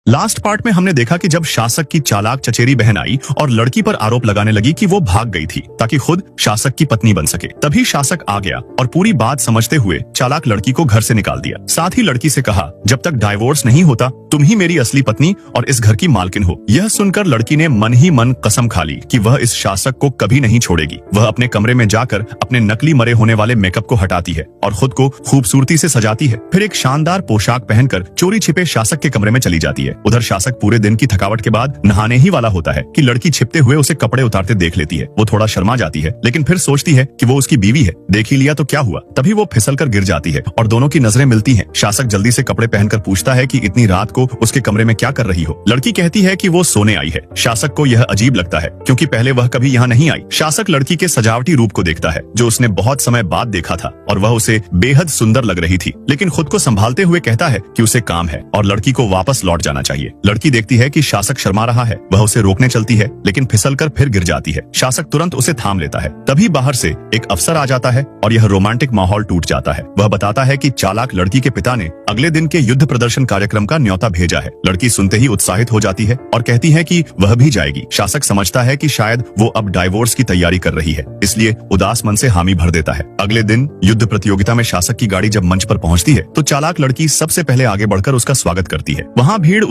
Last part में हमने देखा कि जब शासक की चालाक चचेरी बहन आई और लड़की पर आरोप लगाने लगी कि वो भाग गई थी ताकि खुद शासक की पत्नी बन सके, तभी शासक आ गया और पूरी बात समझते हुए चालाक लड़की को घर से निकाल दिया। साथ ही लड़की से कहा, जब तक डाइवोर्स नहीं होता तुम ही मेरी असली पत्नी और इस घर की मालकिन हो। यह सुनकर लड़की ने मन ही मन कसम खा ली कि वह इस शासक को कभी नहीं छोड़ेगी। वह अपने कमरे में जाकर अपने नकली मरे होने वाले मेकअप को हटाती है और खुद को खूबसूरती से सजाती है। फिर एक शानदार पोशाक पहनकर चोरी छिपे शासक के कमरे में चली जाती है। उधर शासक पूरे दिन की थकावट के बाद नहाने ही वाला होता है कि लड़की छिपते हुए उसे कपड़े उतारते देख लेती है। वो थोड़ा शर्मा जाती है, लेकिन फिर सोचती है कि वो उसकी बीवी है, देख ही लिया तो क्या हुआ। तभी वो फिसलकर गिर जाती है और दोनों की नजरें मिलती हैं। शासक जल्दी से कपड़े पहनकर पूछता है कि इतनी रात को उसके कमरे में क्या कर रही हो। लड़की कहती है कि वो सोने आई है। शासक को यह अजीब लगता है क्योंकि पहले वह कभी यहाँ नहीं आई। शासक लड़की के सजावटी रूप को देखता है जो उसने बहुत समय बाद देखा था और वह उसे बेहद सुंदर लग रही थी, लेकिन खुद को संभालते हुए कहता है कि उसे काम है और लड़की को वापस लौट जाना चाहिए। लड़की देखती है कि शासक शर्मा रहा है। वह उसे रोकने चलती है, लेकिन फिसलकर फिर गिर जाती है। शासक तुरंत उसे थाम लेता है। तभी बाहर से एक अफसर आ जाता है और यह रोमांटिक माहौल टूट जाता है। वह बताता है कि चालाक लड़की के पिता ने अगले दिन के युद्ध प्रदर्शन कार्यक्रम का न्योता भेजा है। लड़की सुनते ही उत्साहित हो जाती है और कहती है कि वह भी जाएगी। शासक समझता है कि शायद वो अब डाइवोर्स की तैयारी कर रही है, इसलिए उदास मन से हामी भर देता है। अगले दिन युद्ध प्रतियोगिता में शासक की गाड़ी जब मंच पर पहुंचती है तो चालाक लड़की सबसे पहले आगे बढ़कर उसका स्वागत करती है। वहाँ भीड़